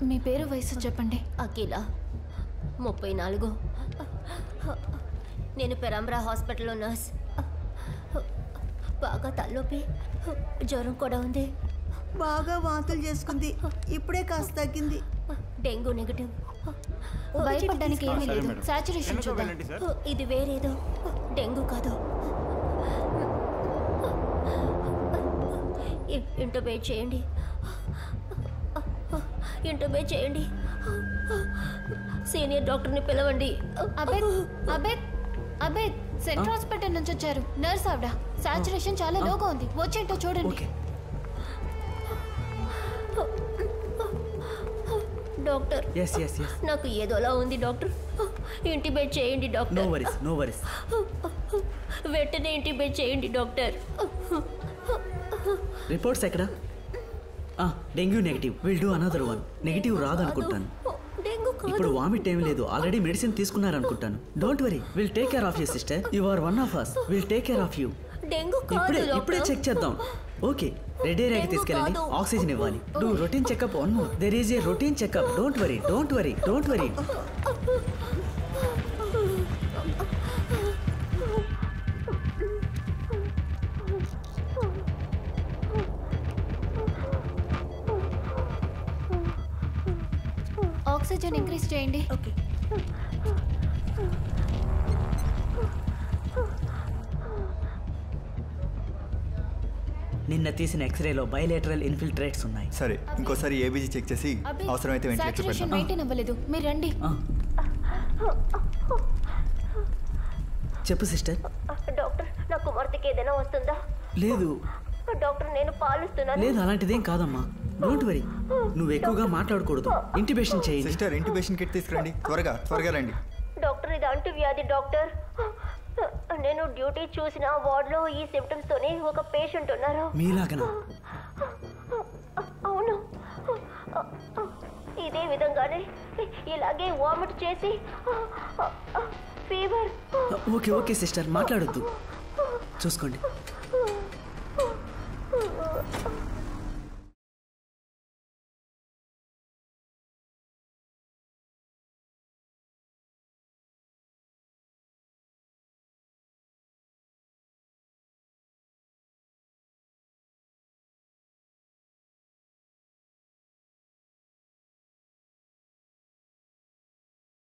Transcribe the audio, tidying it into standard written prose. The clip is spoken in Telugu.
మీ పేరు వయసు చెప్పండి. అఖిల, 34. నేను పెరంబ్రా హాస్పిటల్లో నర్స్. బాగా తలనొప్పి, జ్వరం కూడా ఉంది. బాగా వాంతులు చేసుకుంది, ఇప్పుడే కాస్త తగ్గింది. Dengue negative. భయపడడానికి ఏమీ లేదు. సాచురేషన్ చూద్దాం. ఇది వేరేదో, డెంగ్యూ కాదు. ఇంటర్బేట్ చేయండి, ఇంటర్బేట్ చేయండి. సీనియర్ డాక్టర్ని పిలవండి. అబేద్ సెంట్రల్ హాస్పిటల్ నుంచి వచ్చారు. నర్స్ ఆవిడ. సాచురేషన్ చాలా లోగా ఉంది. వచ్చేంటో చూడండి. డాక్టర్, నాకు ఏదోలా ఉంది డాక్టర్. ఇంటిబేట్ చేయండి డాక్టర్. No worries. వెంటనే ఇంటిబేట్ చేయండి డాక్టర్. రిపోర్ట్స్ ఎక్కడ? Dengue negative. Will do another one. Negative రాదనుకుంటాను. ఇప్పుడు వామిట్ ఏం లేదు. ఆల్రెడీ మెడిసిన్ తీసుకున్నారనుకుంటాను. Don't worry, will take care of you sister. You are one of us. Will take care of you. ఇప్పుడే చెక్ చేద్దాం. ఓకే, రెడ్ ఏరియాకి తీసుకెళ్ళండి. ఆక్సిజన్ ఇవ్వాలి. Do routine checkup. One more, there is a routine checkup. Don't worry. Oxygen increase చేయండి. ఓకే. నిన్న తీసిన ఎక్స్రేలో బైలేటరల్ ఇన్ఫిల్ట్రేట్స్ ఉన్నాయి. సరే, ఇంకోసారి ఏబీజీ చెక్ చేసి అవసరమైతే వెంటిలేటర్ పెడతాం. మెయింటైన్ అవ్వలేదు. మీరు రండి. చెప్పు సిస్టర్. డాక్టర్, నా కుమార్తెకి ఏదైనా వస్తుందా? లేదు డాక్టర్, నేను పాలిస్తున్నాను. లేదు, అలాంటిదేం కాదమ్మా. Don't worry. నువ్వు ఎక్కువగా మాట్లాడకూడదు. ఇంటిబేషన్ చేయండి. సిస్టర్, ఇంటిబేషన్ కిట్ తీసుకురండి. త్వరగా రండి. డాక్టర్, ఇది అంటువ్యాధి డాక్టర్. నేను డ్యూటీ చూసిన వార్డులో ఈ సిమ్టమ్స్ తోనే ఒక పేషెంట్ ఉన్నారు. మీలాగనా? అవును, ఇదే విధంగానే ఇలాగే వామిట్ చేసి ఫీవర్. ఓకే సిస్టర్, మాట్లాడొద్దు. చూసుకోండి.